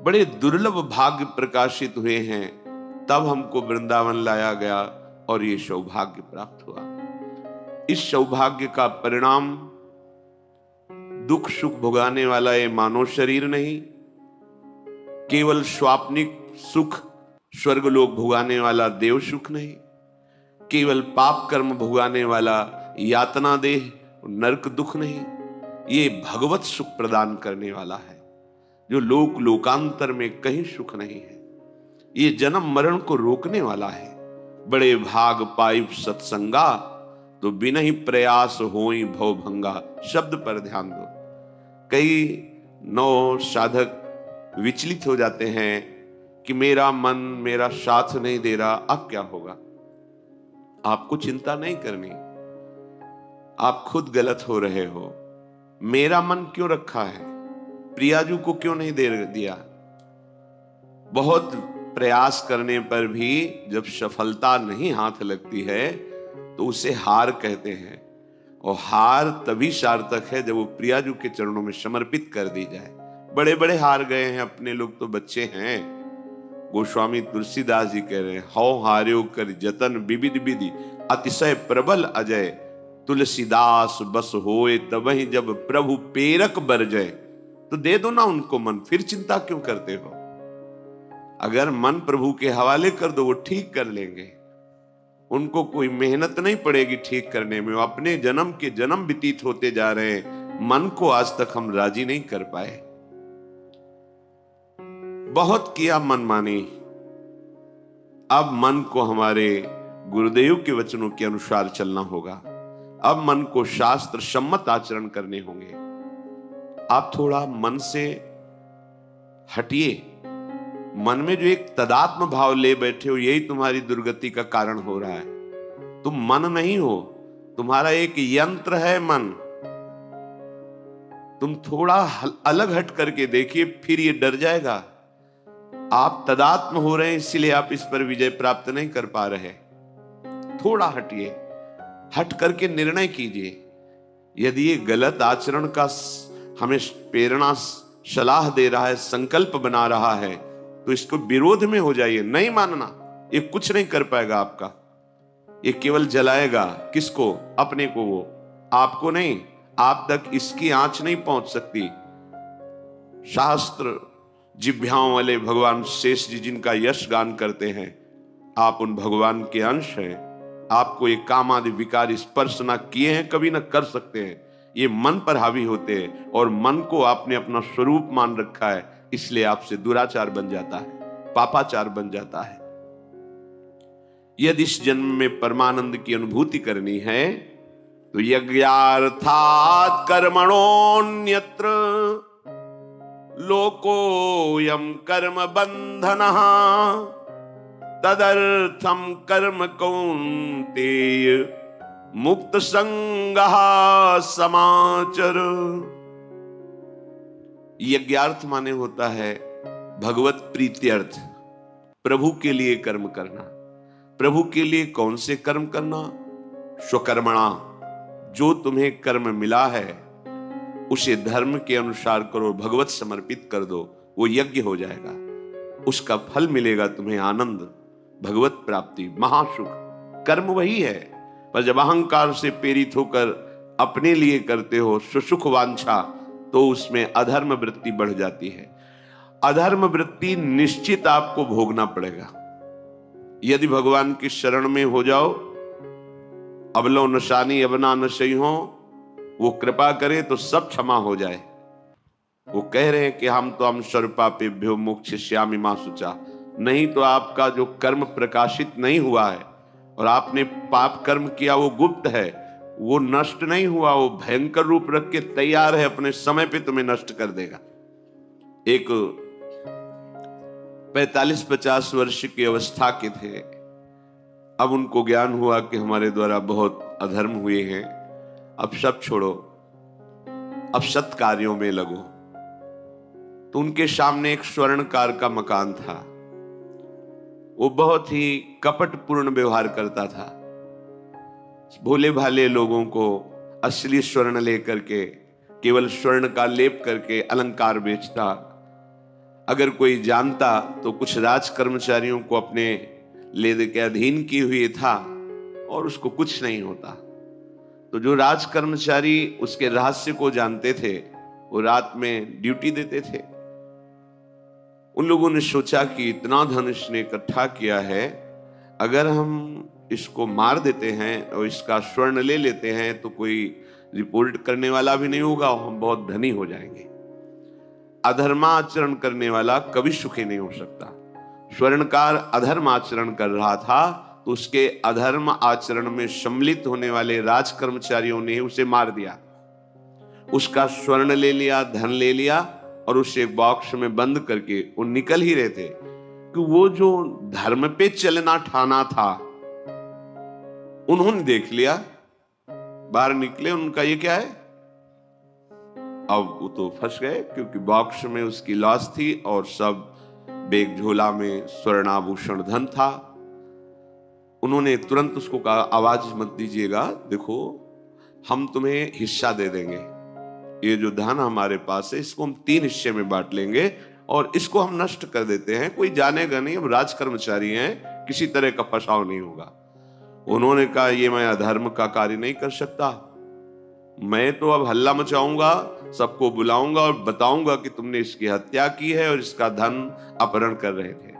बड़े दुर्लभ भाग्य प्रकाशित हुए हैं, तब हमको वृंदावन लाया गया और ये सौभाग्य प्राप्त हुआ। इस सौभाग्य का परिणाम दुख सुख भोगाने वाला ये मानव शरीर नहीं, केवल स्वाप्निक सुख स्वर्गलोक भोगाने वाला देव सुख नहीं, केवल पाप कर्म भोगाने वाला यातना देह नरक दुख नहीं, ये भगवत सुख प्रदान करने वाला है जो लोक लोकांतर में कहीं सुख नहीं है। ये जन्म मरण को रोकने वाला है। बड़े भाग पाइप सत्संगा, तो बिना ही प्रयास होई भव भंगा। शब्द पर ध्यान दो। कई नौ साधक विचलित हो जाते हैं कि मेरा मन मेरा साथ नहीं दे रहा, अब क्या होगा। आपको चिंता नहीं करनी, आप खुद गलत हो रहे हो। मेरा मन क्यों रखा है, प्रियाजू को क्यों नहीं दे दिया। बहुत प्रयास करने पर भी जब सफलता नहीं हाथ लगती है तो उसे हार कहते हैं, और हार तभी सार्थक है जब वो प्रियाजू के चरणों में समर्पित कर दी जाए। बड़े बड़े हार गए हैं अपने लोग, तो बच्चे हैं। गोस्वामी तुलसीदास जी कह रहे हैं, हौ हार्यो कर जतन विविध विधि अतिशय प्रबल अजय, तुलसीदास बस होए तबहि जब प्रभु पेरक बरजय। तो दे दो ना उनको मन, फिर चिंता क्यों करते हो। अगर मन प्रभु के हवाले कर दो, वो ठीक कर लेंगे। उनको कोई मेहनत नहीं पड़ेगी ठीक करने में। वो अपने जन्म के जन्म व्यतीत होते जा रहे हैं, मन को आज तक हम राजी नहीं कर पाए। बहुत किया मनमानी, अब मन को हमारे गुरुदेव के वचनों के अनुसार चलना होगा। अब मन को शास्त्र सम्मत आचरण करने होंगे। आप थोड़ा मन से हटिए। मन में जो एक तदात्म भाव ले बैठे हो, यही तुम्हारी दुर्गति का कारण हो रहा है। तुम मन नहीं हो, तुम्हारा एक यंत्र है मन। तुम थोड़ा अलग हट करके देखिए, फिर ये डर जाएगा। आप तदात्म हो रहे हैं, इसलिए आप इस पर विजय प्राप्त नहीं कर पा रहे। थोड़ा हटिए, हट करके निर्णय कीजिए। यदि ये गलत आचरण का हमें प्रेरणा सलाह दे रहा है, संकल्प बना रहा है, तो इसको विरोध में हो जाइए। नहीं मानना, ये कुछ नहीं कर पाएगा आपका। ये केवल जलाएगा किसको, अपने को। वो आपको नहीं, आप तक इसकी आंच नहीं पहुंच सकती। शास्त्र जिभ्याओं वाले भगवान शेष जी जिनका यश गान करते हैं, आप उन भगवान के अंश हैं। आपको ये काम आदि विकार स्पर्श ना किए हैं, कभी ना कर सकते हैं। ये मन पर हावी होते हैं, और मन को आपने अपना स्वरूप मान रखा है, इसलिए आपसे दुराचार बन जाता है, पापाचार बन जाता है। यदि इस जन्म में परमानंद की अनुभूति करनी है तो यज्ञार्थात् कर्मणोऽन्यत्र लोकोऽयं कर्म बंधनः तदर्थं कर्म कौन्तेय मुक्त संगः समाचर। यज्ञार्थ माने होता है भगवत प्रीत्यर्थ, प्रभु के लिए कर्म करना। प्रभु के लिए कौन से कर्म करना? स्वकर्मणा, जो तुम्हें कर्म मिला है उसे धर्म के अनुसार करो, भगवत समर्पित कर दो, वो यज्ञ हो जाएगा। उसका फल मिलेगा तुम्हें आनंद, भगवत प्राप्ति, महासुख। कर्म वही है, पर जब अहंकार से प्रेरित होकर अपने लिए करते हो सुसुख वांछा, तो उसमें अधर्म वृत्ति बढ़ जाती है। अधर्म वृत्ति निश्चित आपको भोगना पड़ेगा। यदि भगवान की शरण में हो जाओ, अबलो नशानी अबना नशई हो, वो कृपा करे तो सब क्षमा हो जाए। वो कह रहे हैं कि हम तो हम सर्वपापेभ्यो मोक्षयिष्यामि मा शुचा। नहीं तो आपका जो कर्म प्रकाशित नहीं हुआ है और आपने पाप कर्म किया, वो गुप्त है, वो नष्ट नहीं हुआ, वो भयंकर रूप रख के तैयार है, अपने समय पे तुम्हें नष्ट कर देगा। एक 45-50 वर्ष की अवस्था के थे, अब उनको ज्ञान हुआ कि हमारे द्वारा बहुत अधर्म हुए हैं, अब सब छोड़ो, अब सत् कार्यों में लगो। तो उनके सामने एक स्वर्णकार का मकान था। वो बहुत ही कपटपूर्ण व्यवहार करता था, भोले भाले लोगों को असली स्वर्ण लेकर के केवल स्वर्ण का लेप करके अलंकार बेचता। अगर कोई जानता तो कुछ राज कर्मचारियों को अपने लेदे के अधीन किए हुए था और उसको कुछ नहीं होता। तो जो राज कर्मचारी उसके रहस्य को जानते थे वो रात में ड्यूटी देते थे। उन लोगों ने सोचा कि इतना धन इसने इकट्ठा किया है, अगर हम इसको मार देते हैं और इसका स्वर्ण ले लेते हैं तो कोई रिपोर्ट करने वाला भी नहीं होगा और हम बहुत धनी हो जाएंगे। अधर्माचरण करने वाला कभी सुखी नहीं हो सकता। स्वर्णकार अधर्म आचरण कर रहा था तो उसके अधर्म आचरण में सम्मिलित होने वाले राज कर्मचारियों ने उसे मार दिया, उसका स्वर्ण ले लिया, धन ले लिया और उसे एक बॉक्स में बंद करके वो निकल ही रहे थे कि वो जो धर्म पे चलना ठाना था उन्होंने देख लिया। बाहर निकले, उनका ये क्या है, अब वो तो फंस गए क्योंकि बॉक्स में उसकी लाश थी और सब बैग झोला में स्वर्णाभूषण धन था। उन्होंने तुरंत उसको कहा, आवाज मत दीजिएगा, देखो हम तुम्हें हिस्सा दे देंगे, ये जो धन हमारे पास है इसको हम 3 हिस्से में बांट लेंगे और इसको हम नष्ट कर देते हैं, कोई जानेगा नहीं, हम राज कर्मचारी हैं, किसी तरह का फसाव नहीं होगा। उन्होंने कहा, ये मैं अधर्म का कार्य नहीं कर सकता, मैं तो अब हल्ला मचाऊंगा, सबको बुलाऊंगा और बताऊंगा कि तुमने इसकी हत्या की है और इसका धन अपहरण कर रहे थे।